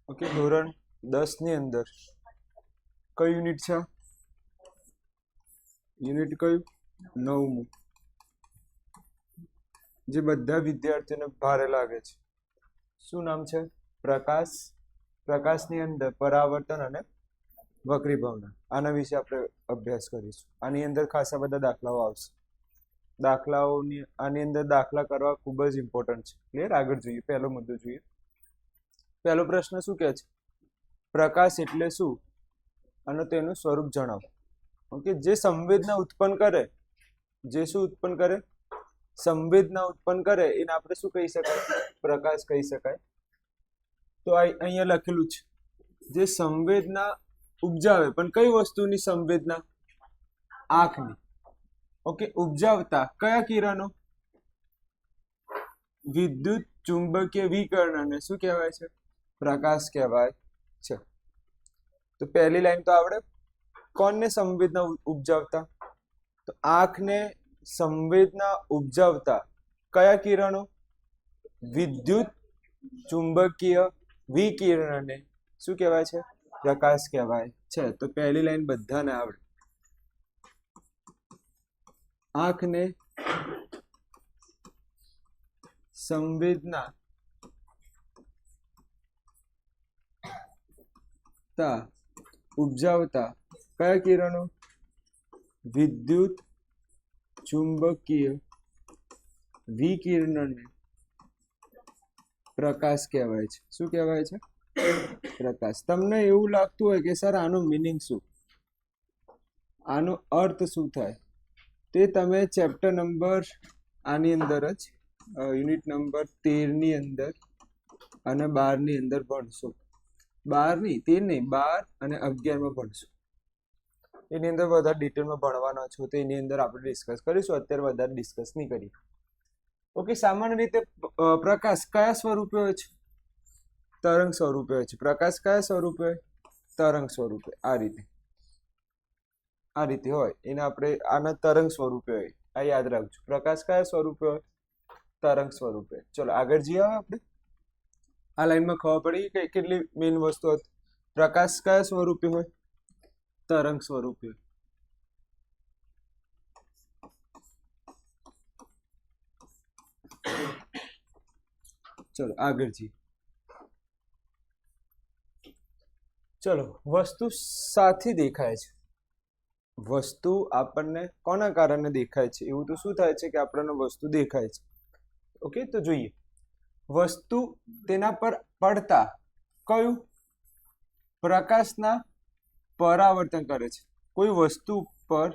Okay, ધોરણ 10 ની અંદર કયું યુનિટ છે? યુનિટ કયું? 9મું, જે બધા વિદ્યાર્થીઓને ભારે લાગે છે. શું નામ છે? પ્રકાશ. પ્રકાશની અંદર પરાવર્તન અને વક્રીભાવના, આના વિશે આપણે અભ્યાસ કરીશું. આની અંદર ખાસા બધા દાખલાઓ આવશે. આની અંદર દાખલા કરવા ખૂબ જ ઇમ્પોર્ટન્ટ છે. ક્લિયર? આગળ જોઈએ, પહેલો મુદ્દો જોઈએ. પહેલો પ્રશ્ન શું કહે છે? પ્રકાશ એટલે શું અને તેનું સ્વરૂપ જણાવો. ઓકે, જે સંવેદના ઉત્પન્ન કરે, જે શું ઉત્પન્ન કરે? સંવેદના ઉત્પન્ન કરે, એને આપણે શું કહી શકાય? પ્રકાશ કહી શકાય. તો અહીંયા લખેલું છે, જે સંવેદના ઉપજાવે. પણ કઈ વસ્તુની સંવેદના? આંખની. ઓકે, ઉપજાવતા કયા કિરણો? વિદ્યુત ચુંબકીય વિકિરણને શું કહેવાય છે? પ્રકાશ કહેવાય છે. તો પહેલી લાઈન તો આવડે. કોણને સંવેદના ઉપજાવતા? તો આંખને સંવેદના ઉપજાવતા કયા કિરણો? વિદ્યુત ચુંબકીય વિકિરણને શું કહેવાય છે? પ્રકાશ કહેવાય છે. તો પહેલી લાઈન બધાને આવડે. આંખને સંવેદના ઉપજાવતા કયા કિરણો? વિદ્યુત ચુંબકીય વિકિરણને પ્રકાશ કહેવાય છે. શું કહેવાય છે? પ્રકાશ. તમને એવું લાગતું હોય કે સર આનો મીનિંગ શું, આનો અર્થ શું થાય, તે તમે ચેપ્ટર નંબર આની અંદર જ યુનિટ નંબર 13 ની અંદર અને 12 ની અંદર ભણશો. 12 નહીં, 13 નહીં, 12 અને 11 ભણશો. એની અંદર વધારે ડિટેલમાં ભણવાના છો, તો એની અંદર આપણે ડિસ્કસ કરીશું. અત્યારે વધારે ડિસ્કસ નહીં કરીએ. ઓકે, સામાન્ય રીતે પ્રકાશ કયા સ્વરૂપે હોય છે? તરંગ સ્વરૂપે હોય છે. પ્રકાશ કયા સ્વરૂપે હોય? તરંગ સ્વરૂપે. આ રીતે હોય, એને આપણે આના તરંગ સ્વરૂપે હોય. આ યાદ રાખજો. પ્રકાશ કયા સ્વરૂપે હોય? તરંગ સ્વરૂપે. ચલો આગળ જઈએ. આપણે આ લાઈનમાં ખબર પડી કે કેટલી મેઇન વસ્તુ હતી. પ્રકાશ કયા સ્વરૂપે હોય? તરંગ સ્વરૂપે. ચલો આગળ જઈએ. ચલો, વસ્તુ સાથી દેખાય છે. વસ્તુ આપણને કોના કારણે દેખાય છે? એવું તો શું થાય છે કે આપણને વસ્તુ દેખાય છે. ઓકે, તો જોઈએ. વસ્તુ તેના પર પડતા કયું? પ્રકાશના પરાવર્તન કરે છે. કોઈ વસ્તુ પર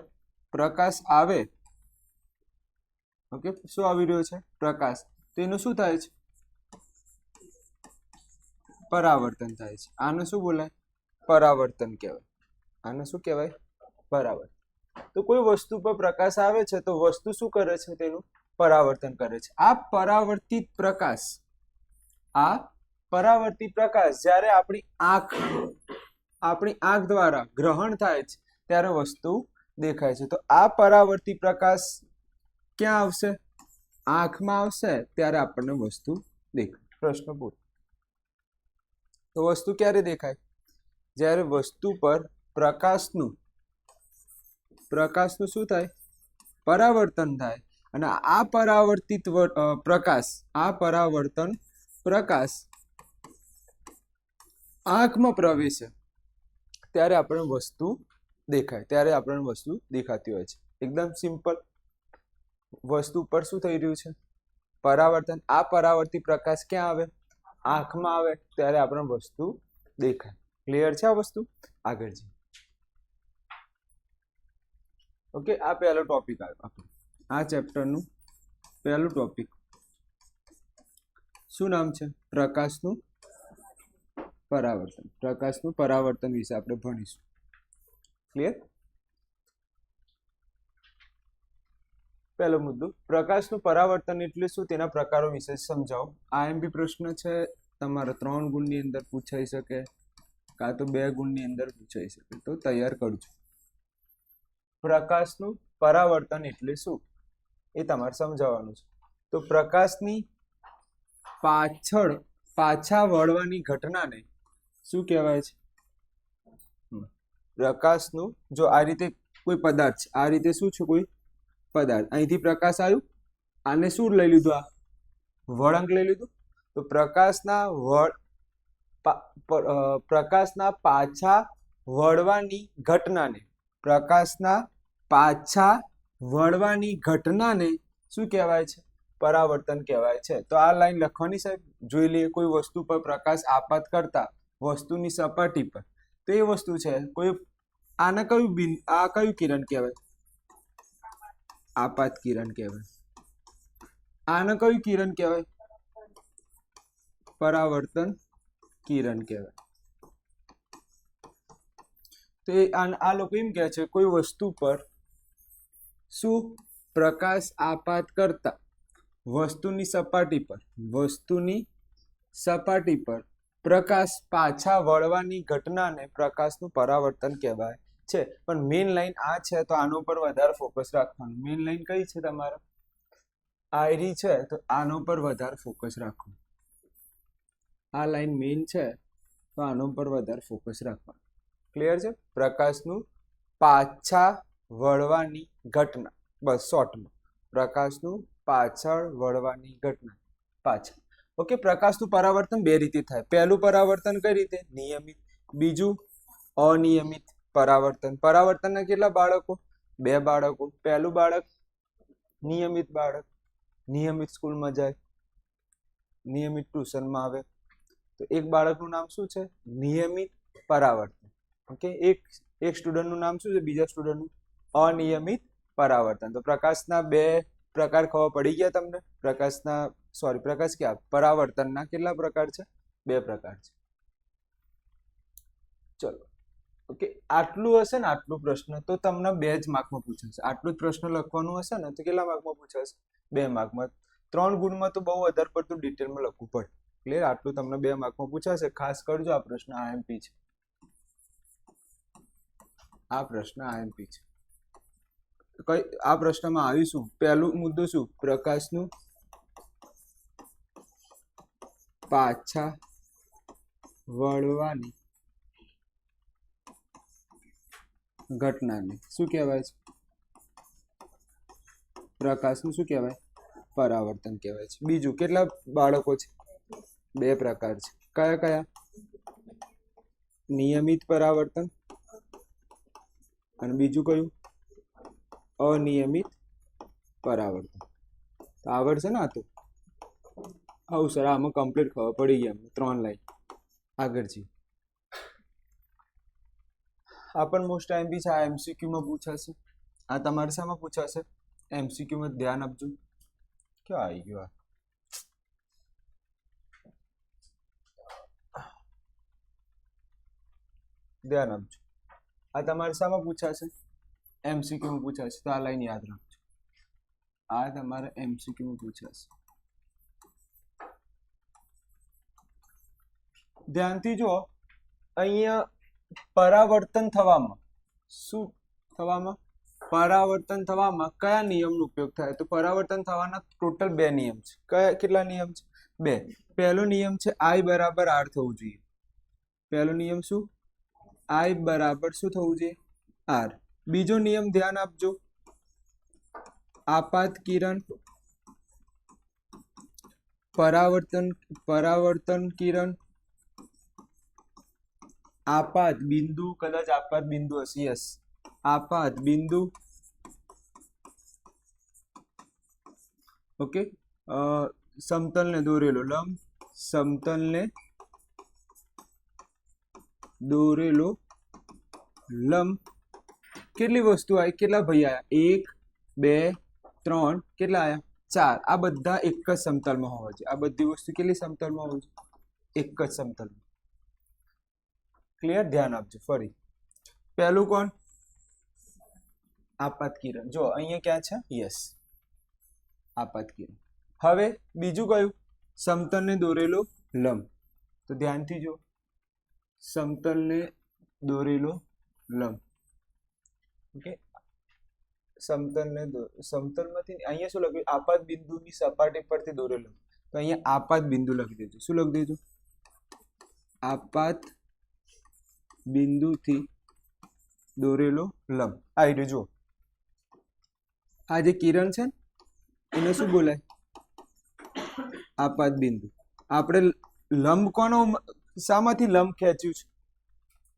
પ્રકાશ આવે, ઓકે, શું આવી રહ્યો છે? પ્રકાશ. તો એનું શું થાય છે? પરાવર્તન થાય છે. આને શું બોલાય? પરાવર્તન કહેવાય. આને શું કહેવાય? પરાવર્તન. તો કોઈ વસ્તુ પર પ્રકાશ આવે છે, તો વસ્તુ શું કરે છે? તેનું પરાવર્તન કરે છે. આ પરાવર્તિત પ્રકાશ જ્યારે આપણી આંખ દ્વારા ગ્રહણ થાય છે, ત્યારે વસ્તુ દેખાય છે. તો આ પરાવર્તિત પ્રકાશ ક્યાં આવશે? આંખમાં આવશે, ત્યારે આપણને વસ્તુ દેખાય. પ્રશ્ન પૂછો. તો વસ્તુ ક્યારે દેખાય? જ્યારે વસ્તુ પર પ્રકાશનું શું થાય? પરાવર્તન થાય. અને આ પરાવર્તિત પ્રકાશ આંખમાં પ્રવેશે, ત્યારે આપણને વસ્તુ દેખાય. ત્યારે આપણને વસ્તુ દેખાતી હોય છે. એકદમ સિમ્પલ. વસ્તુ પર શું થઈ રહ્યું છે? પરાવર્તન. આ પરાવર્તિત પ્રકાશ ક્યાં આવે? આંખમાં આવે, ત્યારે આપણને વસ્તુ દેખાય. ક્લિયર છે આ વસ્તુ? આગળ જઈએ. ઓકે, આ પહેલો ટોપિક આવ્યો. આ ચેપ્ટરનું પહેલું ટોપિક શું નામ છે? પ્રકાશનું પરાવર્તન. પ્રકાશનું પરાવર્તન વિશે આપણે ભણીશું. ક્લિયર? પહેલો મુદ્દો, પ્રકાશનું પરાવર્તન એટલે શું? તેના પ્રકારો વિશે સમજાવો. આઈએમપી પ્રશ્ન છે. તમારા 3 ગુણની અંદર પૂછાઈ શકે, કાં તો 2 ગુણની અંદર પૂછાઈ શકે. તો તૈયાર કરજો. પ્રકાશનું પરાવર્તન એટલે શું, એ તમારે સમજાવવાનું છે. તો પ્રકાશની પાછા વળવાની ઘટનાને શું કહેવાય છે? પ્રકાશનું જો આ રીતે કોઈ પદાર્થ છે, આ રીતે શું છે કોઈ પદાર્થ, અહીંથી પ્રકાશ આવ્યું, આને શું લઈ લીધું? આ વળાંક લઈ લીધું. તો પ્રકાશના પાછા વળવાની ઘટનાને શું કહેવાય છે? પરાવર્તન કહેવાય છે. તો આ લાઈન લખવાની સાહેબ, જોઈ લઈએ. કોઈ વસ્તુ પર પ્રકાશ આપાત કરતા વસ્તુની સપાટી પર, તો એ વસ્તુ છે કોઈ, આને કયું કિરણ કહેવાય? આપાત કિરણ કહેવાય. આને કયું કિરણ કહેવાય? પરાવર્તન કિરણ કહેવાય. તો આ લોકો એમ કહે છે કોઈ વસ્તુ પર શું પ્રકાશ આપાત કરતા વસ્તુની સપાટી પર પ્રકાશ પાછા વળવાની ઘટનાને પ્રકાશનું પરાવર્તન કહેવાય છે. પણ મેઇન લાઈન આ છે, તો આનો પર વધારે ફોકસ રાખવાનું. મેઇન લાઈન કઈ છે તમારે? આયરી છે, તો આનો પર વધારે ફોકસ રાખવાનું. આ લાઈન મેઇન છે, તો આનો પર વધારે ફોકસ રાખવાનું. ક્લિયર છે? પ્રકાશનું પાછા વળવાની ઘટના, બસ શોર્ટમાં પ્રકાશનું પાછળ વળવાની ઘટના. પાછળ. ઓકે. પ્રકાશનું પરાવર્તન બે રીતે થાય. પહેલું પરાવર્તન કઈ રીતે? નિયમિત. બીજું અનિયમિત પરાવર્તન. પરાવર્તનના કેટલા બાળકો? 2 બાળકો. પહેલું બાળક નિયમિત બાળક, નિયમિત સ્કૂલમાં જાય, નિયમિત ટ્યુશનમાં આવે. તો એક બાળકનું નામ શું છે? નિયમિત પરાવર્તન. ઓકે. એક સ્ટુડન્ટનું નામ શું છે? બીજા સ્ટુડન્ટનું અનિયમિત પરાવર્તન. તો પ્રકાશના 2 પ્રકાર ખબર પડી ગયા તમને? પરાવર્તનના કેટલા પ્રકાર છે? 2 પ્રકાર છે. ચલો. ઓકે. આટલું હશે ને, આટલું પ્રશ્ન તો તમને 2 જ માર્કમાં પૂછાશે. આટલું જ પ્રશ્ન લખવાનું હશે ને, તો કેટલા માર્કમાં પૂછાશે? 2 માર્કમાં. 3 ગુણમાં તો બહુ વધારે પડતું ડિટેલમાં લખવું પડે. ક્લિયર? આટલું તમને 2 માર્કમાં પૂછાશે. ખાસ કરજો, આ પ્રશ્ન આઈએમપી છે. આ પ્રશ્ન આઈએમપી છે. આ પ્રશ્નમાં આવીશું. પહેલું મુદ્દો શું? પ્રકાશનું પાછા વળવાની ઘટનાને શું કહેવાય છે? પ્રકાશનું શું કહેવાય? પરાવર્તન કહેવાય છે. બીજું, કેટલા બાળકો છે? 2 પ્રકાર છે. કયા કયા? નિયમિત પરાવર્તન અને બીજું કયું? અનિયમિત પરાવર્તન. તો આવડશે ને? આ તો આવું સર, આમાં કમ્પ્લીટ ખબર પડી ગઈ અમને. 3 લાઈન. આગળ જઈએ. આ પણ મોસ્ટ આઈએમપી છે. આ એમસીક્યુમાં પૂછાશે. આ તમારે શામાં પૂછાશે? એમસીક્યુમાં. ધ્યાન આપજો. ક્યાં આવી ગયો? ધ્યાન આપજો. આ તમારે શામાં પૂછાશે? એમસીક્યુમાં પૂછાશે. તો આ લાઈન યાદ રાખજો. આ તમારે એમસીક્યુમાં પૂછાશે. ધ્યાનથી જુઓ. અહીંયા પરાવર્તન થવામાં શું થવામાં? પરાવર્તન થવામાં કયા નિયમનો ઉપયોગ થાય? તો પરાવર્તન થવાના ટોટલ 2 નિયમ છે. કેટલા નિયમ છે? 2. પહેલો નિયમ છે I બરાબર R થવું જોઈએ. પહેલો નિયમ શું? I બરાબર શું થવું જોઈએ? R. બીજો નિયમ ધ્યાન આપજો. આપાત કિરણ પરાવર્તન કિરણ આપાત બિંદુ, કદાચ આપાત બિંદુ હશે. યસ, આપાત બિંદુ. ઓકે. સમતલને દોરેલો લંબ, સમતલને દોરેલો લંબ. કેટલી વસ્તુ આવી? કેટલા ભાઈ આવ્યા? 1 2 3. કેટલા આવ્યા? 4. આ બધા એક જ સમતલમાં હોવા જોઈએ. આ બધી વસ્તુ કેટલી સમતલમાં હોવી જોઈએ? એક જ સમતલમાં. ક્લિયર? ધ્યાન આપજો. ફરી પહેલું કોણ? આપાત કિરણ. જો અહીંયા ક્યાં છે? યસ, આપાત કિરણ. હવે બીજું કયું? સમતલને દોરેલો લંબ. તો ધ્યાનથી જો, સમતલને દોરેલો લંબ. ઓકે. સમતલમાંથી અહીંયા શું લખ્યું? આપાત બિંદુની સપાટી પરથી દોરેલો. તો અહીંયા આપાત બિંદુ લખી દેજો. શું લખી દેજો? આપાત બિંદુથી દોરેલો લંબ. આ રહ્યું જુઓ, આ જે કિરણ છે ને એને શું બોલાય? આપાત બિંદુ. આપણે લંબ કોનો શામાંથી લંબ ખેંચ્યું છે?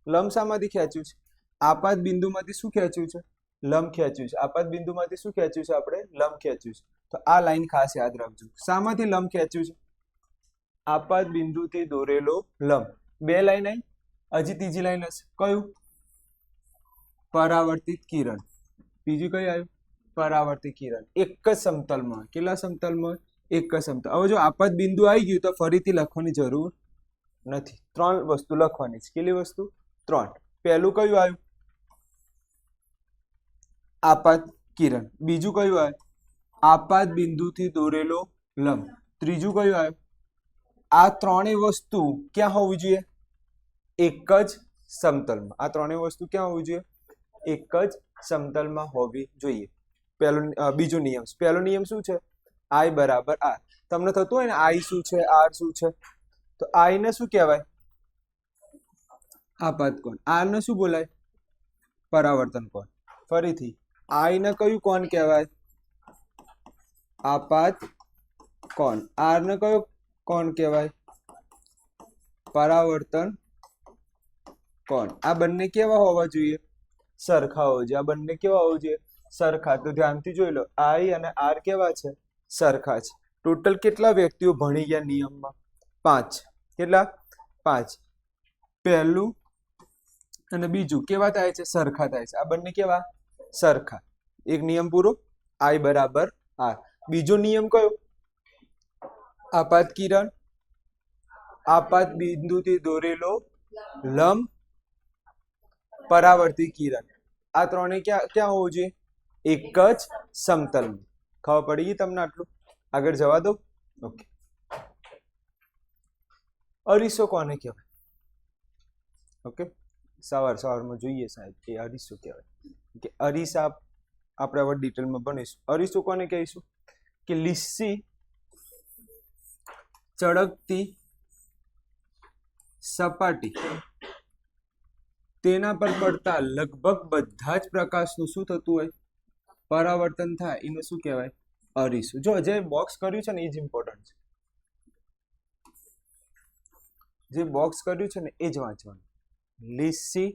લંબ શામાંથી ખેંચ્યું છે? આપાત બિંદુમાંથી શું ખેંચ્યું છે? લંબ ખેંચ્યું છે. આપાત બિંદુમાંથી શું ખેંચ્યું છે? આપણે લંબ ખેંચ્યું છે. તો આ લાઈન ખાસ યાદ રાખજો. શામાંથી લંબ ખેંચ્યું છે? આપાત બિંદુથી દોરેલો લંબ. બે લાઈન આવી, હજી ત્રીજી લાઈન હશે. કયું? પરાવર્તિત કિરણ. બીજું કયું આવ્યું? પરાવર્તિત કિરણ. એક જ સમતલમાં. કેટલા સમતલમાં? એક જ સમતલ. હવે જો આપાત બિંદુ આવી ગયું તો ફરીથી લખવાની જરૂર નથી. ત્રણ વસ્તુ લખવાની છે. કેટલી વસ્તુ? ત્રણ. પહેલું કયું આવ્યું? આપાત કિરણ. બીજું કયું આવ્યું? આપાત બિંદુથી દોરેલો લંબ. ત્રીજું કયું આવ્યું? આ ત્રણેય વસ્તુ ક્યાં હોવી જોઈએ? એક જ સમતલમાં. આ ત્રણેય વસ્તુ ક્યાં હોવી જોઈએ? એક જ સમતલમાં હોવી જોઈએ. બીજો નિયમ. પહેલો નિયમ શું છે? I બરાબર R. તમને થતું હોય ને I શું છે, R શું છે? તો I ને શું કહેવાય? આપાત કોણ. R ને શું બોલાય? પરાવર્તન કોણ. ફરીથી I ને કયું કોણ કહેવાય? આપાત કોણ. R ને કયો કોણ કહેવાય? પરાવર્તન કોણ. આ બંને કેવા હોવા જોઈએ? સરખા હોવા જોઈએ. આ બંને કેવા હોવા જોઈએ? સરખા. તો ધ્યાનથી જોઈ લો, I અને R કેવા છે? સરખા છે. ટોટલ કેટલા વ્યક્તિઓ ભણી ગયા નિયમમાં? 5. કેટલા? 5. પહેલું અને બીજું કેવા થાય છે? સરખા થાય છે. આ બંને કેવા? સરખા. એક નિયમ પૂરો. I બરાબર R. બીજો નિયમ કયો? આપાત કિરણ, આપાત બિંદુથી દોરેલો લંબ, પરાવર્તિત કિરણ. આ ત્રણે ક્યાં હોવું જોઈએ? એક જ સમતલમાં. ખબર પડી ગઈ તમને આટલું? આગળ જવા દો. ઓકે. અરીસો કોને કહેવાય? ઓકે, સવારમાં જોઈએ સાહેબ કે અરીસો કહેવાય. કે અરીસા આપણે હવે ડિટેલમાં ભણીશું. અરીસો કોને કહીશું? કે લીસી ચળકતી સપાટી, તેના પર પડતા લગભગ બધા જ પ્રકાશનું શું થતું હોય? પરાવર્તન થાય. એને શું કહેવાય? અરીસો. જો જે બોક્સ કર્યું છે ને એ જ ઇમ્પોર્ટન્ટ છે. જે બોક્સ કર્યું છે ને એ જ વાંચવાનું. લીસી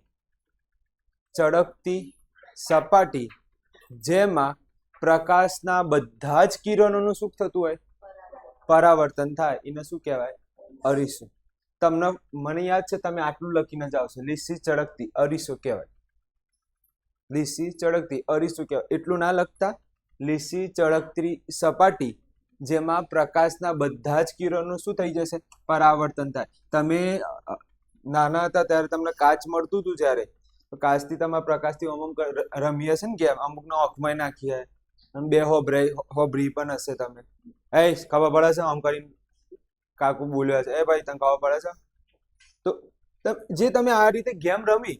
ચળકતી સપાટી જેમાં પ્રકાશના બધા જ કિરણોનું શું થતું હોય? પરાવર્તન થાય. એને શું કહેવાય? અરીસો. મને યાદ છે તમે આટલું લખીને જ આવશો. લીસી ચળકતી અરીસો કહેવાય. લીસી ચળકતી અરીસો કહેવાય. એટલું ના લખતા. લીસી ચળકતી સપાટી જેમાં પ્રકાશના બધા જ કિરણો શું થઈ જશે? પરાવર્તન થાય. તમે નાના હતા ત્યારે તમને કાચ મળતું હતું જ્યારે, તો કાચથી તમારા પ્રકાશથી અમુક રમી હશે ને ગેમ, અમુકના આંખમાં નાખી હોય અને બે હોભરી પણ હશે. તમે ખબર પડે છે? આમ કરીને કાકુ બોલ્યા છે, ભાઈ તને ખબર પડે છે? તો જે તમે આ રીતે ગેમ રમી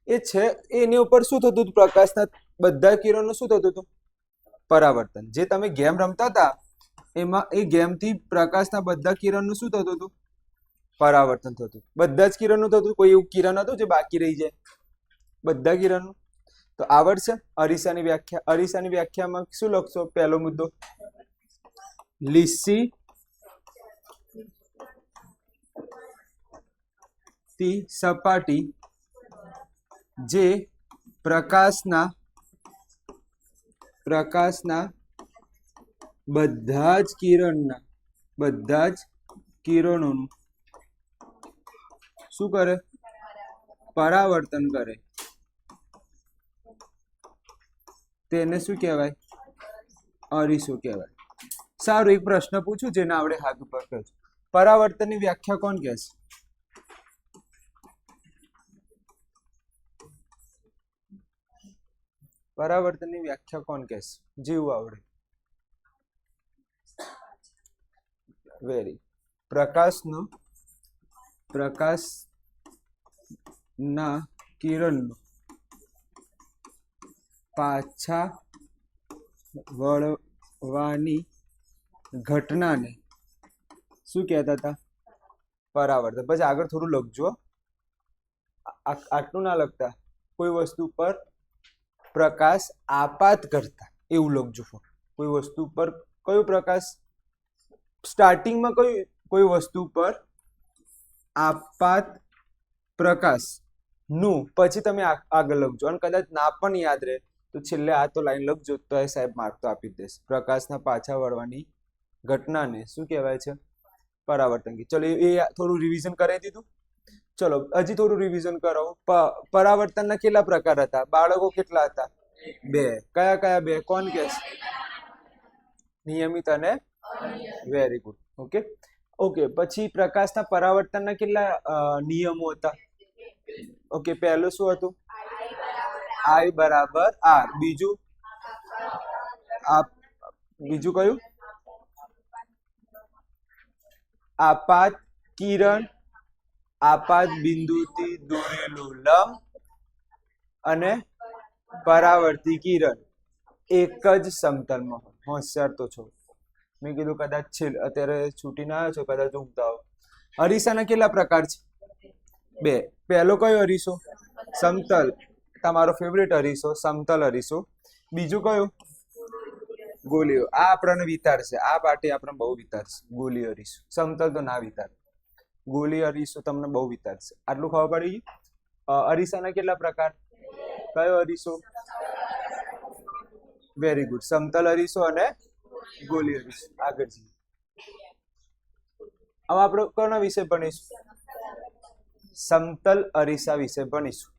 એ છે, એની ઉપર શું થતું હતું? પ્રકાશના બધા કિરણો શું થતું હતું? પરાવર્તન. જે તમે ગેમ રમતા હતા એમાં એ ગેમથી પ્રકાશના બધા કિરણનું શું થતું હતું? પરાવર્તન થતું. બધા જ કિરણનું થતું. કોઈ એવું કિરણ હતું જે બાકી રહી જાય? બધા કિરણનું. તો આવડશે? અરીસાની વ્યાખ્યા. અરીસાની વ્યાખ્યામાં શું લખશો? પહેલો મુદ્દો, લીસી સપાટી જે પ્રકાશના બધા જ કિરણોનું શું કરે? પરાવર્તન કરે. તેને શું કહેવાય? અરીસો કહેવાય. સારું, એક પ્રશ્ન પૂછું જેને આપણે હાથ ઉપર કરજો. પરાવર્તનની વ્યાખ્યા કોણ કહેશે? પરાવર્તનની વ્યાખ્યા કોણ કહેશે? જેવું આવડે. પ્રકાશના કિરણનો પાછા વળવાની ઘટનાને શું કહેતા હતા? પરાવર્તન. પછી આગળ થોડું લખજો. આટલું ના લખતા, કોઈ વસ્તુ પર પ્રકાશ આપાત કરતા એવું લખજો. કોઈ વસ્તુ પર કયો પ્રકાશ, સ્ટાર્ટિંગમાં કોઈ વસ્તુ પર આપાત પ્રકાશ નું પછી તમે આગળ લખજો. અને કદાચ ના પણ યાદ રહે તો છેલ્લે આ તો લાઈન લખજો, તો એ સાહેબ માર્ક તો આપી દેશે. પ્રકાશના પાછા વળવાની ઘટનાને શું કહેવાય છે? પરાવર્તન. ચલો એ થોડું રિવિઝન કરાવી દીધું. ચલો હજી થોડું રિવિઝન કરો. પરાવર્તનના કેટલા પ્રકાર હતા? બાળકો કેટલા હતા? 2. કયા કયા 2? કોણ કે છે? નિયમિત અને વેરી ગુડ. Okay okay. પછી પ્રકાશના પરાવર્તનના કેટલા નિયમો હતા? ઓકે, પહેલું શું હતું? I બરાબર R. બીજું કયું? આપાત કિરણ આપાત બિંદુથી દોરેલું લંબ અને પરાવર્તી કિરણ એક જ સમતલમાં હોય. હોશિયાર તો છો. મેં કીધું કદાચ અત્યારે છૂટી ના આવ્યો છો, કદાચ ઊંઘતા હો. અરીસાના કેટલા પ્રકાર છે? 2. પહેલો કયો અરીસો? સમતલ. તમારો ફેવરેટ અરીસો સમતલ અરીસો. બીજું કયું? ગોલીઓ. આ આપણને વિતારશે, આ પાર્ટી આપણને બહુ વિતારશે. ગોલી અરીસો. સમતલ તો ના વિતાર, ગોલી અરીસો તમને બહુ વિતારશે. આટલું ખબર પડી ગયું? અરીસાના કેટલા પ્રકાર? કયો અરીસો? Very good. સમતલ અરીસો અને ગોલી અરીસો. આગળ જઈએ. હવે આપણે કોના વિશે ભણીશું? સમતલ અરીસા વિશે ભણીશું.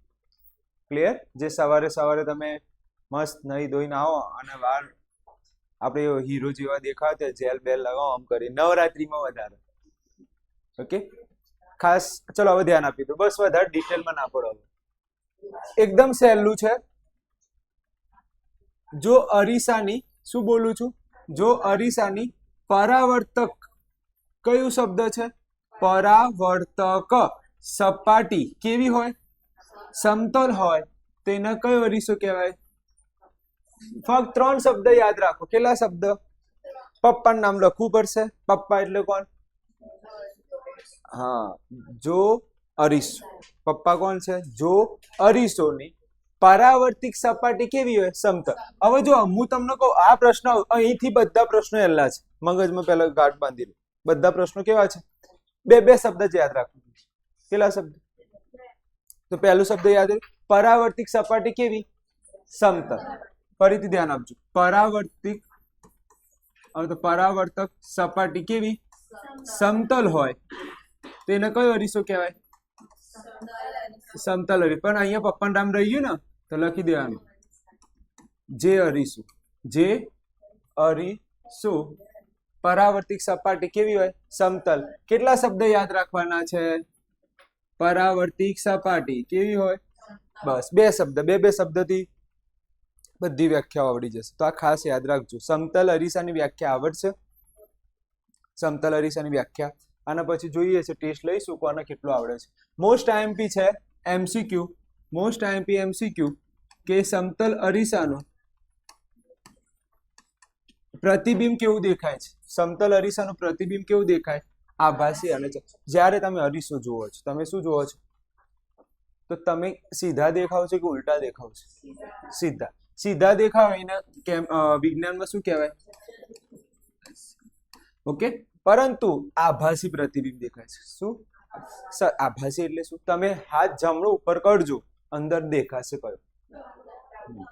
ક્લિયર? જે સવારે સવારે તમે મસ્ત નહીં ધોઈને આવો અને વાર આપણે હીરો જેવા દેખાતા, જેલ બેલ લગાવો આમ કરી, નવરાત્રીમાં વધારે. ઓકે, ખાસ. ચલો હવે ધ્યાન આપી દો, બસ વધારે ડિટેલમાં ના પડો. એકદમ સહેલું છે. જો અરીસાની, શું બોલું છું? જો અરીસાની પરાવર્તક, કયું શબ્દ છે? પરાવર્તક સપાટી કેવી હોય? સમતલ હોય. તેને કયો અરીસો કહેવાય? ફક્ત 3 શબ્દ યાદ રાખો. કેટલા શબ્દ? પપ્પાનું નામ લખવું પડશે. પપ્પા એટલે કોણ? હા, જો અરીસો. પપ્પા કોણ છે? જો અરીસોની પરાવર્તિક સપાટી કેવી હોય? સમતલ. હવે જો હું તમને કહું, આ પ્રશ્ન અહીંથી બધા પ્રશ્નો એલા છે. મગજમાં પહેલા ગાંઠ બાંધી લો. બધા પ્રશ્નો કેવા છે? 2 શબ્દ જ યાદ રાખો. કેટલા શબ્દ? તો પહેલો શબ્દ યાદ રહ્યો, પરાવર્તિક સપાટી કેવી? સમતલ. ફરીથી ધ્યાન આપજો. પરાવર્તક સપાટી કેવી? સમતલ હોય. તેને કયો અરીસો કહેવાય? સમતલ અરીસો. પણ અહીંયા પપ્પાનું નામ રહી ગયું ને, તો લખી દેવાનું જે અરીસો. જે અરીસો પરાવર્તિક સપાટી કેવી હોય? સમતલ. કેટલા શબ્દ યાદ રાખવાના છે? પરાવર્તિક સપાટી કેવી હોય? બસ 2 શબ્દ. 2 શબ્દથી બધી વ્યાખ્યાઓ આવડી જશે. તો આ ખાસ યાદ રાખજો. સમતલ અરીસાની વ્યાખ્યા આવડશે. સમતલ અરીસાની વ્યાખ્યા આના પછી જોઈએ છે, ટેસ્ટ લઈશું કોને કેટલું આવડે છે. મોસ્ટ આઈએમપી છે MCQ. મોસ્ટ આઈએમપી MCQ કે સમતલ અરીસાનું પ્રતિબિંબ કેવું દેખાય છે? સમતલ અરીસાનું પ્રતિબિંબ કેવું દેખાય? આભાસી. અને જ્યારે તમે અરીસો જુઓ છો, તમે શું જુઓ છો? તો તમે સીધા દેખાવ છો કે ઉલટા દેખાવ છો? સીધા. સીધા દેખાવ એને વિજ્ઞાનમાં શું કહેવાય? ઓકે. પરંતુ આભાસી પ્રતિબિંબ દેખાય છે. શું સર આભાસી એટલે શું? તમે હાથ જમણો ઉપર કરજો, અંદર દેખાશે કયો?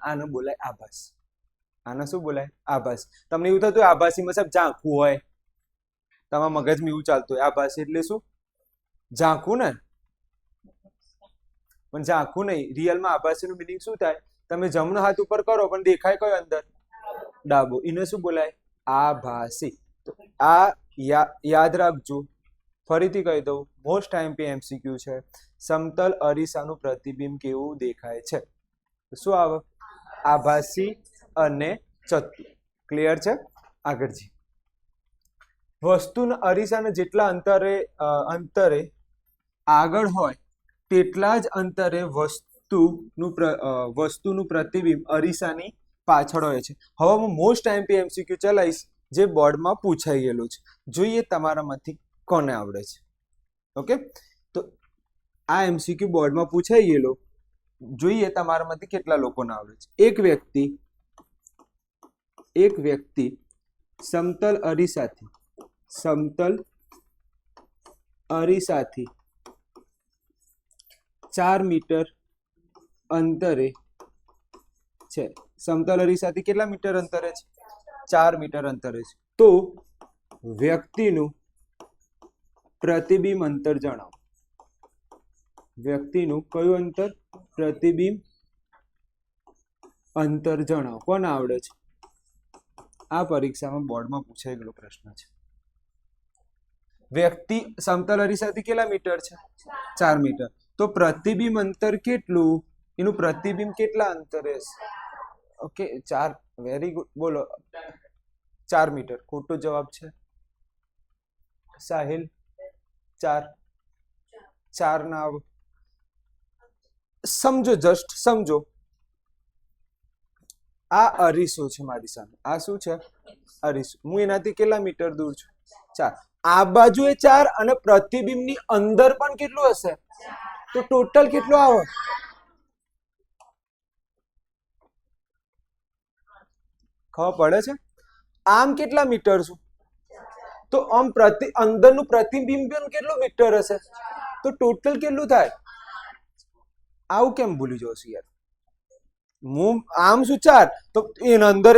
આને બોલાય આભાસ. આને શું બોલાય? આભાસ. તમને એવું થતું આભાસીમાં સાહેબ ઝાંખું હોય, તમારા મગજમાં એવું ચાલતું હોય આભાસી એટલે શું? ઝાંખું ને? પણ ઝાંખું નહીં. રિયલમાં આભાસીનું મિનિંગ શું થાય? તમે જમણો હાથ ઉપર કરો પણ દેખાય કયો અંદર? ડાબો. એને શું બોલાય? આભાસી. તો આ યાદ રાખજો. ફરીથી કહી દઉં, મોસ્ટ આઈએમપી MCQ છે. સમતલ અરીસાનું પ્રતિબિંબ કેવું દેખાય છે? શું આવે? આભાસી અને ચત્તુ. ક્લિયર છે? આગળ જી. વસ્તુના અરીસાના જેટલા અંતરે આગળ હોય તેટલા જ અંતરે વસ્તુનું પ્રતિબિંબ અરીસાની પાછળ હોય છે. હવે હું મોસ્ટ આઈએમપી MCQ ચલાવીશ જે બોર્ડમાં પૂછાઈ ગયેલું છે. જોઈએ તમારામાંથી કોને આવડે છે. ઓકે, તો આ એમસીક્યુ બોર્ડમાં પૂછાઈ ગયેલો. જોઈએ તમારામાંથી કેટલા લોકોને આવડે છે. એક વ્યક્તિ સમતલ અરીસાથી 4 મીટર અંતરે છે. સમતલ અરીસાથી કેટલા મીટર અંતરે છે? 4 મીટર અંતરે છે. તો વ્યક્તિનું પ્રતિબિંબ અંતર જણાવો. વ્યક્તિનું કયું અંતર? પ્રતિબિંબ અંતર જણાવો. કોને આવડે છે? આ પરીક્ષામાં બોર્ડમાં પૂછાઈ ગયેલો પ્રશ્ન છે. વ્યક્તિ સમતલ અરીસાથી કેટલા મીટર છે? 4 મીટર. તો પ્રતિબિંબ અંતર કેટલું? એનું પ્રતિબિંબ કેટલા અંતરે છે? ઓકે, 4. Very good. બોલો, 4 મીટર. ખોટો જવાબ છે. સાહિલ, 4 ના આવે. સમજો, જસ્ટ સમજો. આ અરીસો છે મારી સામે. આ શું છે? અરીસો. હું એનાથી કેટલા મીટર દૂર છું? 4. આ બાજુ એ 4 અને પ્રતિબિંબની અંદર પણ કેટલું હશે? તો ટોટલ કેટલું આવે? ખબર પડે છે? આમ કેટલા મીટર છું? તો આમ અંદરનું પ્રતિબિંબ કેટલું મીટર હશે? તો ટોટલ કેટલું થાય? આવું કેમ ભૂલી જાવ છો યાર? હું આમ શું 4, તો એના અંદર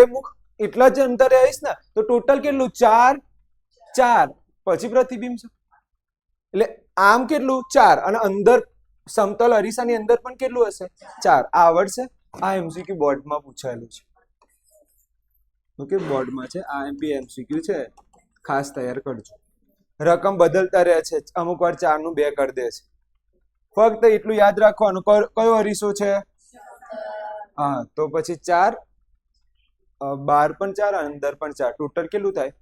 એટલા જ અંતરે આવીશ ને, તો ટોટલ કેટલું? 4 પછી પ્રતિબિંબ છે. એટલે આમ કેટલું? 4 અને અંદર સમતલ અરીસાની અંદર પણ કેટલું હશે? 4. આ આવડશે? આ એમસીક્યુ બોર્ડમાં પૂછાયેલું છે. ઓકે, બોર્ડમાં છે. આ એમસીક્યુ છે, ખાસ તૈયાર કરજો. રકમ બદલતા રહે છે. અમુક વાર 4 નું 2 કરી દે છે. ફક્ત એટલું યાદ રાખવાનું, કયો અરીસો છે? હા, તો પછી 4, બહાર પણ 4 અંદર પણ 4, ટોટલ કેટલું થાય?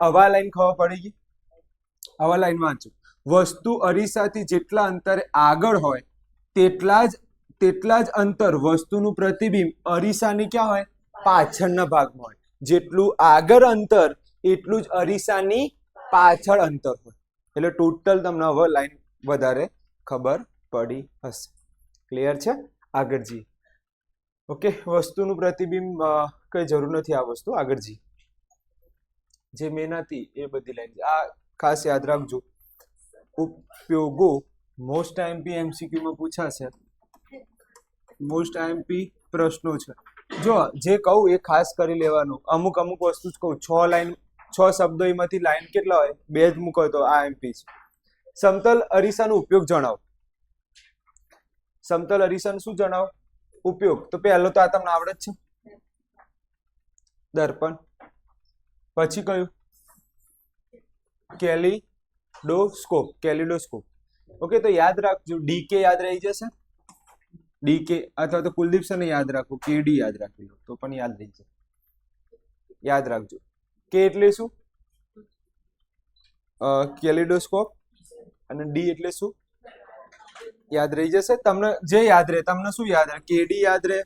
હવા લાઈન ખબર પડી ગઈ? હવા લાઈન વાંચો. વસ્તુ અરીસાથી જેટલા અંતરે આગળ હોય તેટલા જ અંતર વસ્તુનું પ્રતિબિંબ અરીસાની ક્યાં હોય? પાછળના ભાગમાં હોય. જેટલું આગળ અંતર એટલું જ અરીસાની પાછળ અંતર હોય. એટલે ટોટલ તમને હવે લાઈન વધારે ખબર પડી હશે. ક્લિયર છે? આગળ જઈએ. ઓકે, વસ્તુનું પ્રતિબિંબ કઈ જરૂર નથી. આ વસ્તુ આગળ જઈએ. જે મેં નથી એ બધી લાઈન આ ખાસ યાદ રાખજો. ઉપયોગો મોસ્ટ આઈએમપી એમસીક્યુમાં પૂછાશે. મોસ્ટ આઈએમપી પ્રશ્નો છે. જો જે કહું એ ખાસ કરી લેવાનું. અમુક વસ્તુ જ કહું. 6 શબ્દો એમાંથી લાઈન કેટલા હોય? 2 જ મૂકો તો આ એમપી છે. સમતલ અરીસાનો ઉપયોગ જણાવો. સમતલ અરીસાનો શું જણાવો? ઉપયોગ. તો પહેલો તો આ તમને આવડે જ છે, દર્પણ. પછી કયું? કેલિડોસ્કોપ. ઓકે, તો યાદ રાખજો. ડીકે યાદ રહી જશે. ડીકે અથવા તો કુલદીપ સરને યાદ રાખો. કેડી યાદ રાખી લો તો પણ યાદ રહી જાય. યાદ રાખજો. કે એટલે શું? કેલિડોસ્કોપ. અને ડી એટલે શું? યાદ રહી જશે તમને. જે યાદ રહે તમને શું યાદ રહે? કેડી યાદ રહે.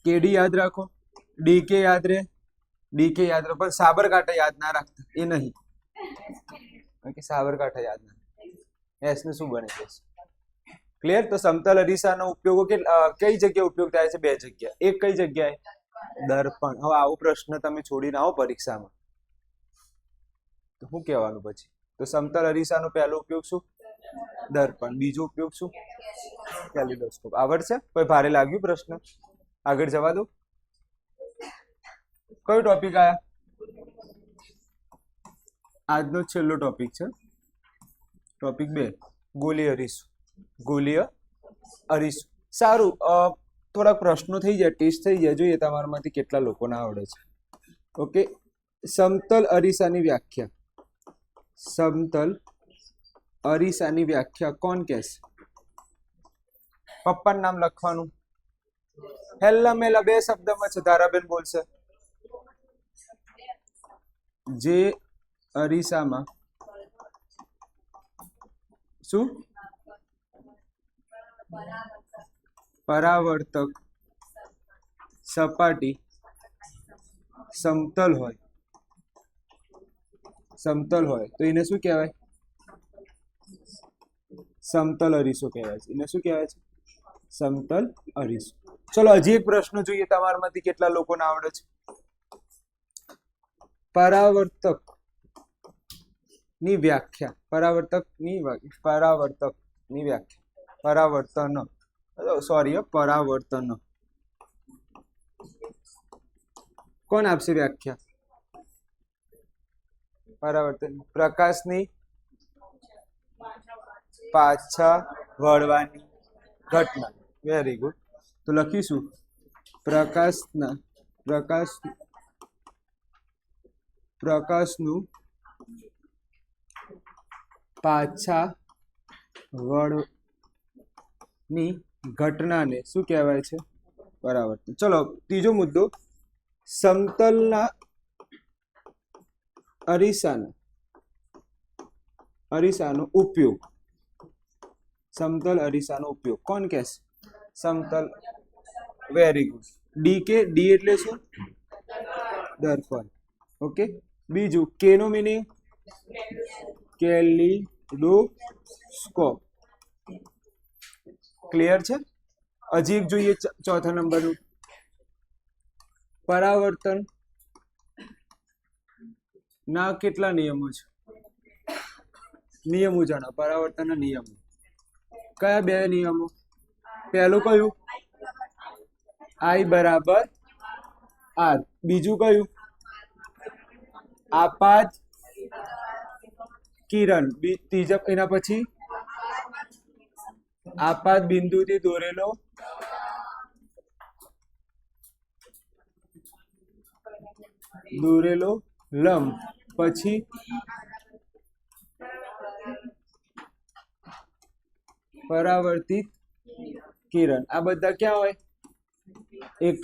કેડી યાદ રાખો. ડીકે યાદ રહે. ડીકે યાદ રાખો. પણ સાબરકાંઠા યાદ ના રાખતા, એ નહીં. ઓકે, સાબરકાંઠા યાદ ના. એસ ને શું બને છે? ક્લિયર? તો સમતલ અરીસાનો ઉપયોગો કઈ જગ્યાએ ઉપયોગ થાય છે? 2 જગ્યા. એક કઈ જગ્યાએ? દર્પણ. હવે આવો પ્રશ્ન તમે છોડીને આવો પરીક્ષામાં તો શું કહેવાનું પછી? તો સમતલ અરીસાનો પહેલો ઉપયોગ શું? દર્પણ. બીજો ઉપયોગ શું? કેલિડોસ્કોપ. આવડશે? કોઈ ભારે લાગ્યું પ્રશ્ન? આગળ જવા દો. કયો ટોપિક આયા? આજનો છેલ્લો ટોપિક છે. ટોપિક 2, ગોલીય અરીસો. સારું, થોડાક પ્રશ્નો થઈ જાય, ટેસ્ટ થઈ જાય. જોઈએ તમારામાંથી કેટલા લોકોને આવડે છે. ઓકે, સમતલ અરીસાની વ્યાખ્યા. સમતલ અરીસાની વ્યાખ્યા કોણ કહેશે? પપ્પાનું નામ લખવાનું. હેલ્લા મેલા 2 શબ્દમાં છે. ધારાબેન બોલશે. જે અરીસામાં શું? પરાવર્તક સપાટી સમતલ હોય તો એને શું કહેવાય? સમતલ અરીસો કહેવાય છે. એને શું કહેવાય છે? સમતલ અરીસો. ચલો હજી એક પ્રશ્ન જોઈએ તમારામાંથી કેટલા લોકોને આવડે છે. પરાવર્તક ની વ્યાખ્યા. પરાવર્તકની વ્યાખ્યા. પરાવર્તન સોરી પરાવર્તન કોણ આપશે વ્યાખ્યા? પરાવર્તન પ્રકાશની પાછા વળવાની ઘટના. Very good. તો લખીશું પ્રકાશનું પાછા વળની ઘટનાને શું કહેવાય છે? પરાવર્તન. ચલો ત્રીજો મુદ્દો, સમતલના અરીસાનો ઉપયોગ. સમતલ અરીસાનો ઉપયોગ કોણ કહેશે? સમતલ. Very good. ડી એટલે શું? દર્પણ. ઓકે. બીજું કે નો મીનિંગ? કેલિડોસ્કોપ. ક્લિયર છે? હજી એક જોઈએ ચોથા નંબરનું. પરાવર્તન ના કેટલા નિયમો છે? નિયમો જાણો. પરાવર્તનના નિયમો કયા? 2 નિયમો. પહેલું કયું? I બરાબર R. બીજું કયું? આપાત કિરણ. ત્રીજા એના પછી આપાત બિંદુથી દોરેલો લંબ. પછી પરાવર્તિત કિરણ. આ બધા ક્યાં હોય? એક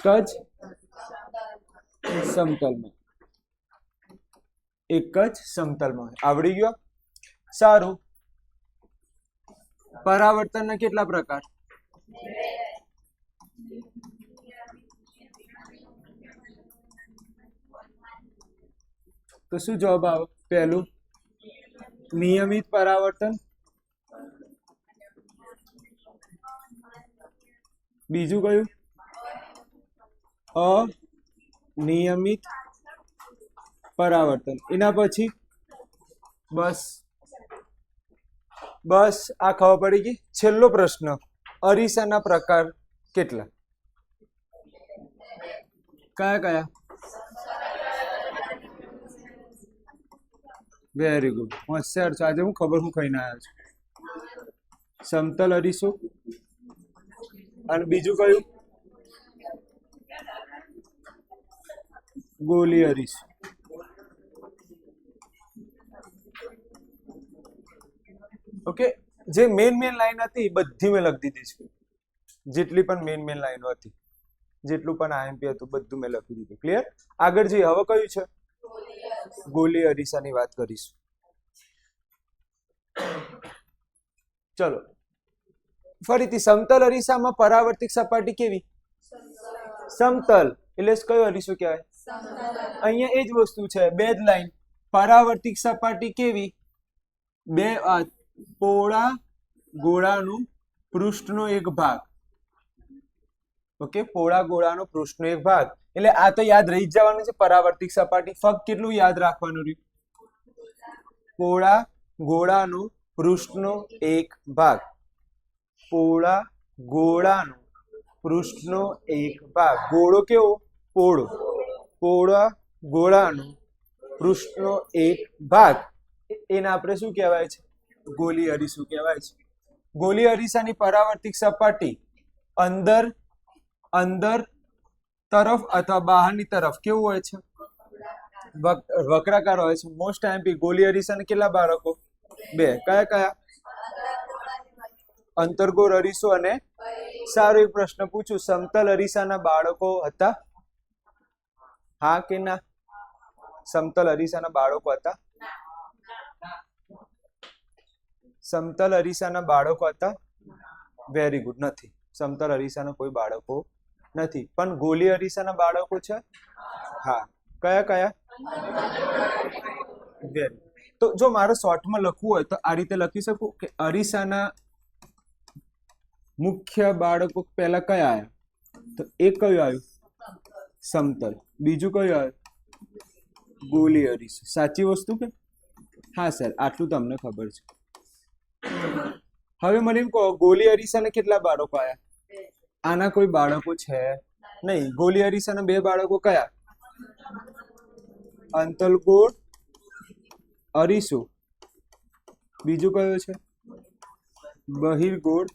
જ સમતલમાં. આવડી ગયો? સારું. પરાવર્તનના કેટલા પ્રકાર? તો શું જવાબ આવે? પહેલું નિયમિત પરાવર્તન. બીજું કયું? અનિયમિત પરાવર્તન. એના પછી બસ આ ખબર પડી ગઈ. છેલ્લો પ્રશ્ન, અરીસાના પ્રકાર કેટલા? કયા? Very good. હોશિયાર છો. આજે હું ખબર હું ખાઈને આવ્યો છું. સમતલ અરીસો અને બીજું કયું? ગોલી અરીસો. ઓકે. જે મેન લાઈન હતી બધી મેં લખી દીધી છે. જેટલી પણ મેન લાઈનો હતી, જેટલું પણ આઈએમપી હતું બધું મેં લખી દીધું. ક્લિયર? આગળ જઈએ. હવે કયું છે? ગોલી અરીસાની વાત કરીશું. ચલો ફરીથી, સમતલ અરીસામાં પરાવર્તિત સપાટી કેવી? સમતલ. એટલે કયો અરીસો કહેવાય? અહીંયા એ જ વસ્તુ છે. 2 જ લાઈન. પરાવર્તિત સપાટી કેવી? 2 પોળા ગોળાનું પૃષ્ઠનો એક ભાગ. ઓકે. પોળા ગોળાનો પૃષ્ઠનો એક ભાગ. એટલે આ તો યાદ રહી જ જવાનું છે. પરાવર્તિત સપાટી ફક્ત કેટલું યાદ રાખવાનું રહ્યું? પોળા ગોળાનું પૃષ્ઠનો એક ભાગ. પોળા ગોળાનો પૃષ્ઠનો એક ભાગ. ગોળો કેવો? પોળો. પોળા ગોળાનો પૃષ્ઠનો એક ભાગ. એને આપણે શું કહેવાય છે? ગોલી અરીસો કહેવાય છે. ગોલી અરીસાની પરાવર્તિત સપાટી અંદર તરફ અથવા બહારની તરફ કેવું હોય છે? વક્રાકાર હોય છે. Most IMP. ગોલી અરીસાને કેટલા બાળકો? 2. કયા? અંતર્ગોળ અરીસો અને સારો એક પ્રશ્ન પૂછું, સમતલ અરીસાના બાળકો હતા? હા કે ના? સમતલ અરીસાના બાળકો હતા? સમતલ અરીસાના બાળકો હતા? Very good. નથી. સમતલ અરીસાના કોઈ બાળકો નથી. પણ ગોલી અરીસાના બાળકો છે? હા. કયા? તો જો મારે શોર્ટમાં લખવું હોય તો આ રીતે લખી શકું કે અરીસાના મુખ્ય બાળકો પહેલા કયા આવ્યા? તો એક કયું આવ્યું? સમતલ. બીજું કયું આવ્યું? ગોલી અરીસો. સાચી વસ્તુ કે? હા સર, આટલું તમને ખબર છે. હવે મને એમ કહો, ગોલી અરીસાને કેટલા બાળકો આવ્યા? આના કોઈ બાળકો છે નહીં. ગોલી અરીસાના બે બાળકો કયા? અંતલગોળ અરીસો. બીજું કયું છે? બહિર્ગોળ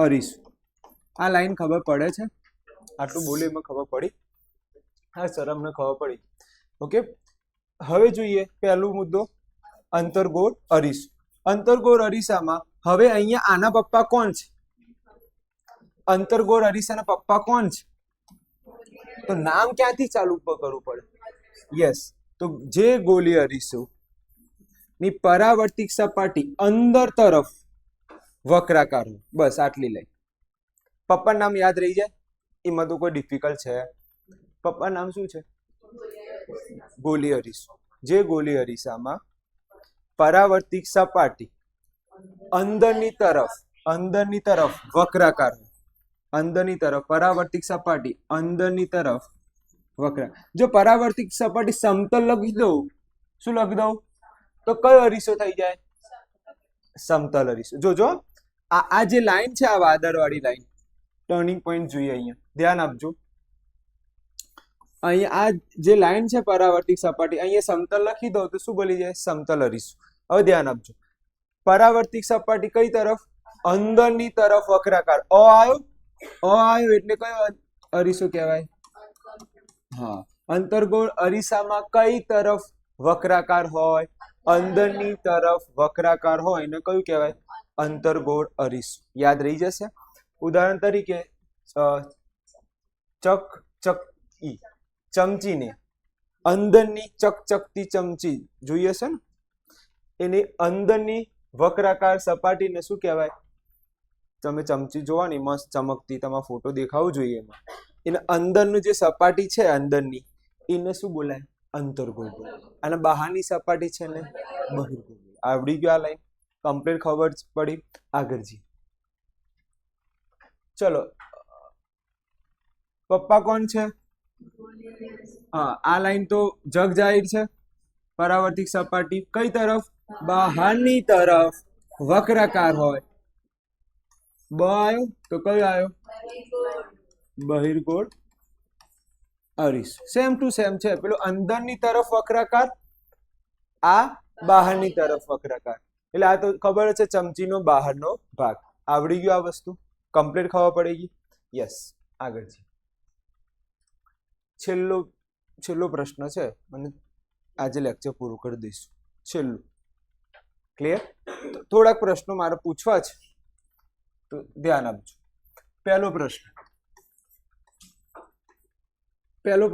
અરીસો. આ લાઈન ખબર પડે છે? આટલું બોલે એમાં ખબર પડી? હા સર, અમને ખબર પડી. ઓકે, હવે જોઈએ પહેલો મુદ્દો, અંતર્ગોળ અરીસો. અંતર્ગોળ અરીસામાં હવે અહીંયા આના પપ્પા કોણ છે? અંતર્ગોળ અરીસાના પપ્પા કોણ છે? તો નામ ક્યાંથી ચાલુ કરવું પડે? યસ, તો જે ગોલી અરીસો ની પરાવર્તિક સપાટી અંદર તરફ વક્રાકાર હોય, બસ આટલી લાઈન. પપ્પા નામ યાદ રહી જાય, એમાં તો કોઈ ડિફિકલ્ટ છે? પપ્પા નામ શું છે? ગોલી અરીસો. જે ગોલી અરીસામાં પરાવર્તિક સપાટી અંદરની તરફ વક્રાકાર હોય, અંદરની તરફ પરાવર્તિક સપાટી અંદરની તરફ વક્ર. જો પરાવર્તિક સપાટી સમતલ લખી દઉં, શું લખી દઉં? તો કયો અરીસો થઈ જાય? સમતલ અરીસો. જોજો, આ જે લાઈન છે, આ વાદળવાળી લાઈન, ટર્નિંગ પોઈન્ટ જોઈએ અહીંયા, ધ્યાન આપજો. અહીંયા આ જે લાઈન છે પરાવર્તિક સપાટી, અહીંયા સમતલ લખી દો તો શું બોલી જાય? સમતલ અરીસો. હવે ધ્યાન આપજો, પરાવર્તિક સપાટી કઈ તરફ? અંદરની તરફ વક્રાકાર. આવ્યો એટલે કયો અરીસો કહેવાય? હા, અંતર્ગોળ અરીસામાં કઈ તરફ વક્રાકાર હોય? અંદરની તરફ વક્રાકાર હોય ને કયું કહેવાય? અંતર્ગોળ અરીસો. યાદ રહી જશે. ઉદાહરણ તરીકે ચકચકી ચમચીને અંદરની ચકચકતી ચમચી જોઈએ છે ને, એની અંદરની વક્રાકાર સપાટીને શું કહેવાય? તમે ચમચી જોવાની મસ્ત ચમકતી, તમારો ફોટો દેખાવું જોઈએ એમાં. એને અંદરનું જે સપાટી છે અંદરની, એને શું બોલાય? અંતર્ગોળ બોલાય. અને બહારની સપાટી છે ને બહિર્ગોળ. આવડી ગયું? આ લાઈન કમ્પ્લીટ ખબર પડી? આગળ જી. ચલો, પપ્પા કોણ છે? હા, આ લાઈન તો જગ જાહેર છે. પરાવર્તિક સપાટી કઈ તરફ? બહારની તરફ વક્રાકાર હોય. બ આવ્યો તો કયો આવ્યો? બહિર્ગોળ અરીસો. સેમ ટુ સેમ છે. પેલો અંદરની તરફ વક્રાકાર, આ બહારની તરફ વક્રાકાર. એટલે આ તો ખબર છે, ચમચીનો બહારનો ભાગ. આવડી ગયું આ વસ્તુ? કમ્પ્લીટ ખબર પડી ગઈ? યસ. આગળ છે છેલ્લો પ્રશ્ન છે, અને આજે લેક્ચર પૂરું કરી દઈશું. છેલ્લું. ક્લિયર? થોડાક પ્રશ્નો મારે પૂછવા છે, તો ધ્યાન આપજો. પહેલો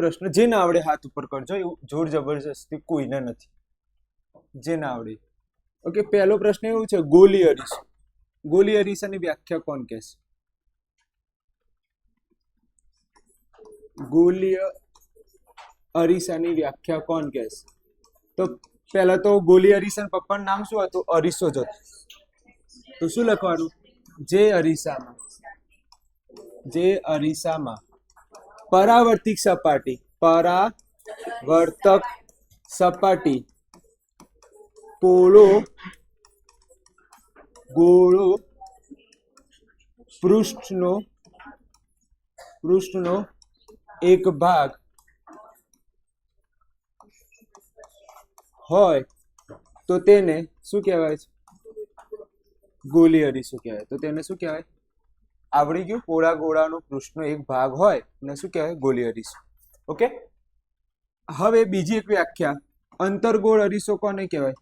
પ્રશ્ન જે ના આવડે હાથ ઉપર કરજો, એવું જોર જબરજસ્તી કોઈને નથી. જે ના આવડે. ઓકે, પહેલો પ્રશ્ન એવું છે, ગોલી અરીસો. ગોલી અરીસાની વ્યાખ્યા કોણ કહેશે? ગોલીય અરીસાની વ્યાખ્યા કોણ કહેશે? તો પહેલા તો ગોલી અરીસાના પપ્પાનું નામ શું હતું? અરીસો જ હતું. તો શું લખવાનું? જે અરીસામાં પરાવર્તિક સપાટી પોળો ગોળો પૃષ્ઠનો એક ભાગ હોય તો તેને શું કહેવાય છે? ગોલી અરીસો કહેવાય. તો તેને શું કહેવાય? આવડી ગયું? પોળા ગોળાનો પૃષ્ઠનો એક ભાગ હોય ને શું કહેવાય? ગોલી અરીસો. ઓકે, હવે બીજી એક વ્યાખ્યા, અંતર્ગોળ અરીસો કોને કહેવાય?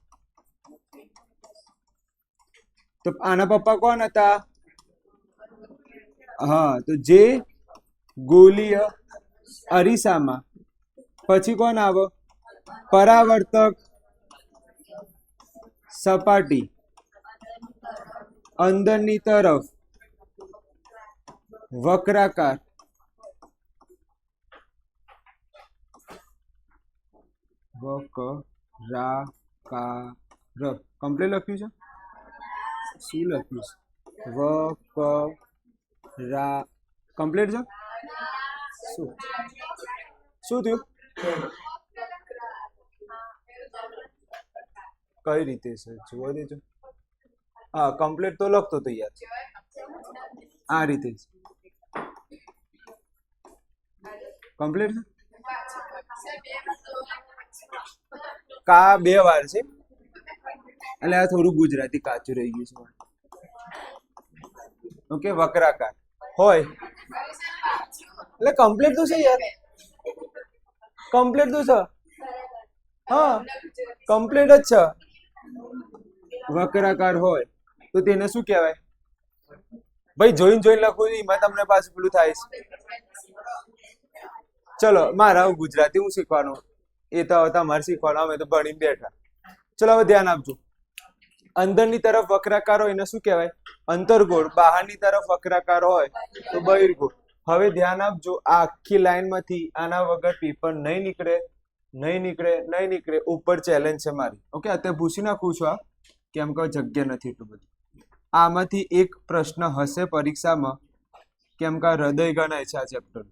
તો આના પપ્પા કોણ હતા? હા, તો જે ગોલીય અરીસામાં પછી કોણ આવે? પરાવર્તક સપાટી અંદરની તરફ વક્રાકાર કમ્પ્લીટ લખ્યું છે? શું લખ્યું છે? વકરા કમ્પ્લીટ છે. શું શું થયું? કઈ રીતે છે જોવા દેજો. હા કમ્પ્લીટ તો લખતો તો યાર આ રીતે કમ્પ્લીટ છે. કા બે વાર છે એટલે આ થોડું ગુજરાતી કાચું રહી ગયું છે. ઓકે વક્રાકાર હોય એટલે કમ્પ્લીટ તો છે યાર, કમ્પ્લીટ તો છે. હા કમ્પ્લીટ જ છે. વક્રાકાર હોય તો તેને શું કહેવાય ભાઈ? જોઈને લખું એમાં તમને પાછું પેલું થાય છે. ચલો મારા ગુજરાતી હું શીખવાનું, એ તો તમારે શીખવાનું, અમે તો ભણીને બેઠા. ચલો હવે ધ્યાન આપજો. અંદરની તરફ વક્રાકાર હોય એને શું કહેવાય? અંતર્ગોળ. બહારની તરફ વક્રાકાર હોય તો બહિર્ગોળ. હવે ધ્યાન આપજો, આ આખી લાઈન માંથી આના વગર પેપર નહીં નીકળે, નહીં નીકળે, નહીં નીકળે. ઉપર ચેલેન્જ છે મારી. ઓકે અત્યારે પૂછી નાખું છું આ, કેમ કે જગ્યા નથી એટલું બધું. આમાંથી એક પ્રશ્ન હશે પરીક્ષામાં, કેમ કે હૃદય ગણાય છે આ ચેપ્ટર,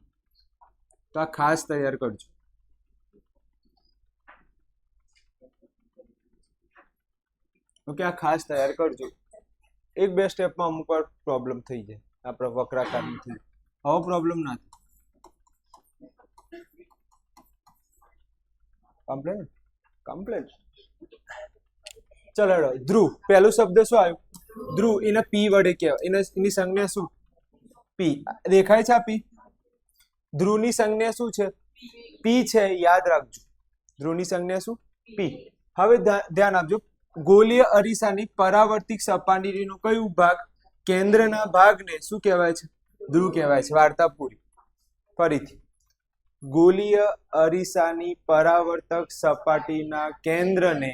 તો આ ખાસ તૈયાર કરજો. ઓકે આ ખાસ તૈયાર કરજો. એક બે સ્ટેપમાં અમુક વાર પ્રોબ્લેમ થઈ જાય આપણે વક્રાકાર નથી, આવો પ્રોબ્લેમ ના થાય. Complete complete. ચલો ધ્રુવ, પહેલો શબ્દ શું આવ્યું? ધ્રુવ. એને પી વડે કહેવાય. એની સંજ્ઞા શું? પી. દેખાય છે આ પી? ધ્રુવની સંજ્ઞા શું છે? પી છે, યાદ રાખજો. ધ્રુવની સંજ્ઞા શું? પી. હવે ધ્યાન આપજો, ગોલીય અરીસાની પરાવર્તિત સપાટીનો કયું ભાગ, કેન્દ્રના ભાગને શું કહેવાય છે? ધ્રુવ કહેવાય છે. વાર્તા પૂરી. ફરીથી, ગોલીય અરીસાની પરાવર્તક સપાટીના કેન્દ્રને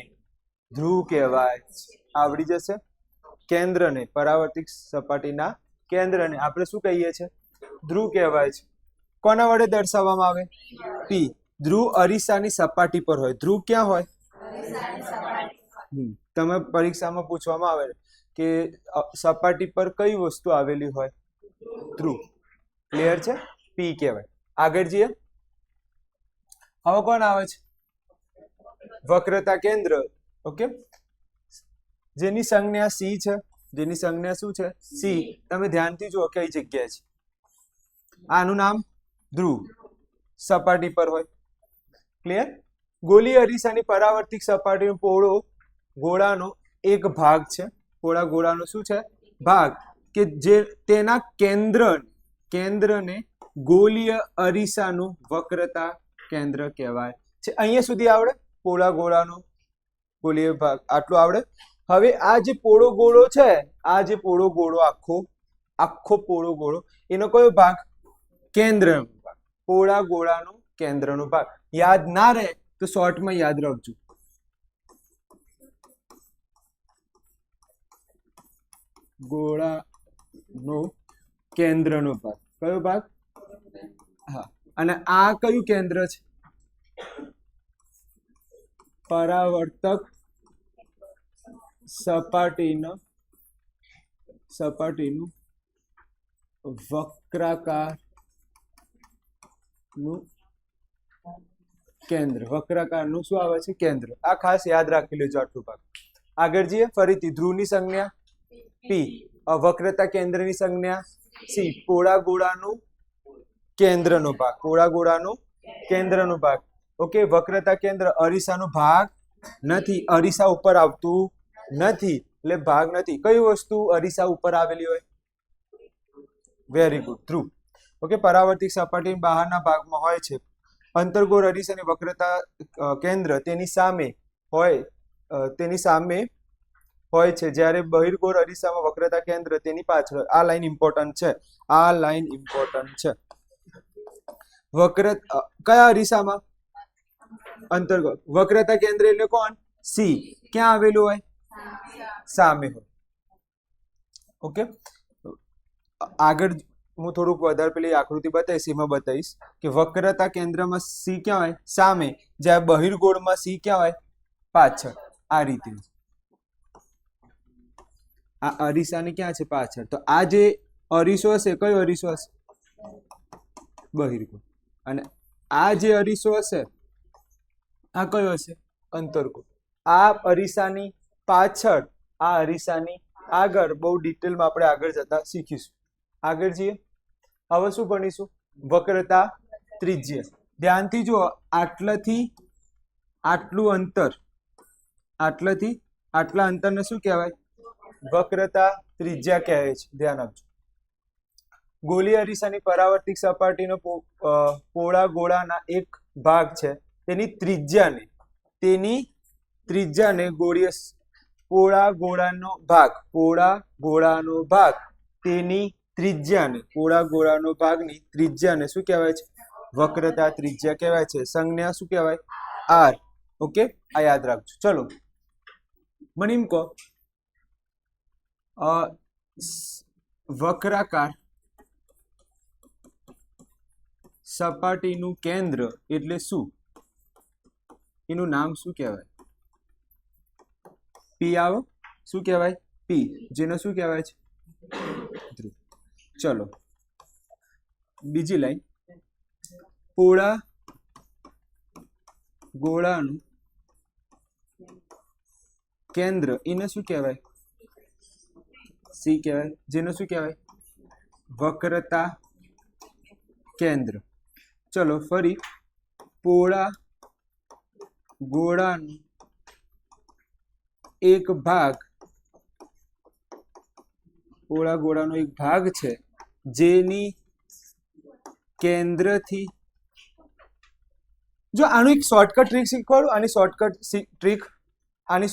ધ્રુવ કહેવાય છે. આવડી જશે. કેન્દ્રને, પરાવર્તિત સપાટીના કેન્દ્રને આપણે શું કહીએ છીએ? ધ્રુવ કહેવાય છે. કોના વડે દર્શાવવામાં આવે? પી. ધ્રુવ અરીસાની સપાટી પર હોય. ધ્રુવ ક્યાં હોય? તમે પરીક્ષામાં પૂછવામાં આવે કે સપાટી પર કઈ વસ્તુ આવેલી હોય? ધ્રુવ. ક્લિયર છે? પી કહેવાય. આગળ જઈએ. હવે કોણ આવે છે? વક્રતા કેન્દ્ર. ઓકે, જેની સંજ્ઞા સી છે. જેની સંજ્ઞા શું છે? સી. તમે ધ્યાનથી જુઓ કઈ જગ્યાએ છે. આનું નામ ધ્રુવ, સપાટી પર હોય. ક્લિયર? ગોલીય અરીસાની પરાવર્તિત સપાટીનો પહોળો ગોળાનો એક ભાગ છે. પહોળા ગોળાનો શું છે? ભાગ, કે જે તેના કેન્દ્રને ગોલીય અરીસાનું વક્રતા કેન્દ્ર કહેવાય છે. અહીંયા સુધી આવડે? પહોળા ગોળાનો ગોલીય ભાગ આટલું આવડે. હવે આ જે પોળો ગોળો છે, આ જે પોળો ગોળો આખો પોળો ગોળો, એનો કયો ભાગ? કેન્દ્રનો ભાગ. પોળા ગોળાનો કેન્દ્રનો ભાગ. યાદ ના રહે તો શોર્ટમાં યાદ રાખજો. ગોળાનો કેન્દ્રનો ભાગ. કયો ભાગ? હા. અને આ કયું કેન્દ્ર છે? પરાવર્તક સપાટીનું વક્રાકારનું કેન્દ્ર. વક્રાકારનું શું આવે છે? કેન્દ્ર. આ ખાસ યાદ રાખી લેજો આટલું ભાગ. આગળ જઈએ. ફરીથી, ધ્રુવની સંજ્ઞા પી, વક્રતા કેન્દ્રની સંજ્ઞા સી. પોળા ગોળાનું કેન્દ્રનો ભાગ. પોળા ગોળાનું કેન્દ્રનો ભાગ. ઓકે, વક્રતા કેન્દ્ર અરીસાનો ભાગ નથી. અરીસા ઉપર આવતું નથી એટલે ભાગ નથી. કઈ વસ્તુ અરીસા ઉપર આવેલી હોય? વેરી ગુડ, ધ્રુવ. ઓકે, પરાવર્તિત સપાટી બહારના ભાગમાં હોય છે. અંતર્ગોળ અરીસાની વક્રતા કેન્દ્ર તેની સામે હોય છે, જ્યારે બહિર્ગોળ અરીસામાં વક્રતા કેન્દ્ર તેની પાછળ. આ લાઈન ઇમ્પોર્ટન્ટ છે. આ લાઈન ઇમ્પોર્ટન્ટ છે. કયા અરીસામાં? અંતર્ગોળ. વક્રતા કેન્દ્ર એટલે કોણ? સી. ક્યાં આવેલું હોય? સામે હોય. ઓકે, આગળ હું થોડુંક વધારે પેલી આકૃતિ બતાવીશ, એમાં બતાવીશ કે વક્રતા કેન્દ્રમાં સી ક્યાં હોય? સામે. જ્યારે બહિર્ગોળમાં સી ક્યાં હોય? પાછળ. આ રીતે. આ અરીસાની ક્યાં છે? પાછળ. તો આ જે અરીસો હશે કયો અરીસો હશે? બહિર્ગોળ. અને આ જે અરીસો હશે આ કયો હશે? અંતર્ગોળ. આ અરીસાની પાછળ, આ અરીસાની આગળ બહુ ડિટેલમાં આપણે આગળ જતા શીખીશું. આગળ જઈએ. હવે શું ભણીશું? વક્રતા ત્રિજ્યા. ધ્યાનથી જુઓ, આટલાથી આટલું અંતર, આટલાથી આટલા અંતરને શું કહેવાય? વક્રતા ત્રિજ્યા કહેવાય છે. ધ્યાન આપજો. ગોળી અરીસાની પરાવર્તિત સપાટીનો પોળા ગોળાના એક ભાગ છે, તેની ત્રિજ્યાને ગોળીય પોળા ગોળાનો ભાગ તેની ત્રિજ્યાને પોળા ગોળાનો ભાગની ત્રિજ્યાને શું કહેવાય છે? વક્રતા ત્રિજ્યા કહેવાય છે. સંજ્ઞા શું કહેવાય? આર. ઓકે, આ યાદ રાખજો. ચલો મને એમ કહો, વક્રાકાર સપાટીનું કેન્દ્ર એટલે શું? એનું નામ શું કહેવાય? પી આવો. શું કહેવાય? પી. જેને શું કહેવાય છે? ધ્રુવ. ચલો બીજી લાઈન. પોળા ગોળાનું કેન્દ્ર એને શું કહેવાય? સી કહેવાય. જેને શું કહેવાય? વક્રતા કેન્દ્ર. ચલો ફરી. પોળા ગોળાનો એક ભાગ, પોળા ગોળાનો એક ભાગ છે જેની કેન્દ્રથી, જો આનું એક શોર્ટકટ ટ્રીક શીખવાડું, આની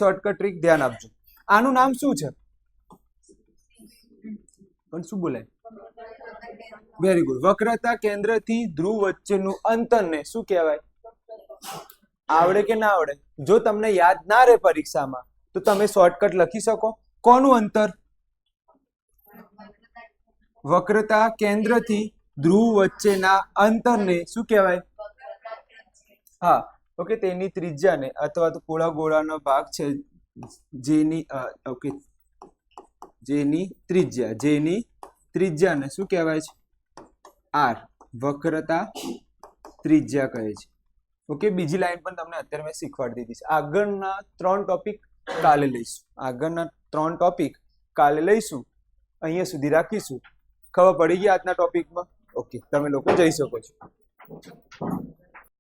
શોર્ટકટ ટ્રીક ધ્યાન આપજો. આનું નામ શું છે? પણ શું બોલાય? Very good. વક્રતા કેન્દ્રથી ધ્રુવ વચ્ચેનું અંતરને શું કહેવાય? આવડે કે ના આવડે? જો તમને યાદ ના રહે પરીક્ષામાં તો તમે શોર્ટકટ લખી શકો. કોનું અંતર? વક્રતા કેન્દ્રથી ધ્રુવ વચ્ચેના અંતરને શું કહેવાય? હા, ઓકે. તેની ત્રિજ્યાને, અથવા તો પોળા ગોળાનો ભાગ છે જેની ત્રિજ્યાને શું કહેવાય છે? આર. વક્રતા ત્રિજ્યા કહે છે. ઓકે, બીજી લાઈન પણ તમને અત્યારે મેં શીખવાડી દીધી છે. આગળના 3 ટોપિક કાલે લઈશું. અહીંયા સુધી રાખીશું. ખબર પડી ગઈ આજના ટોપિકમાં? ઓકે, તમે લોકો જઈ શકો છો.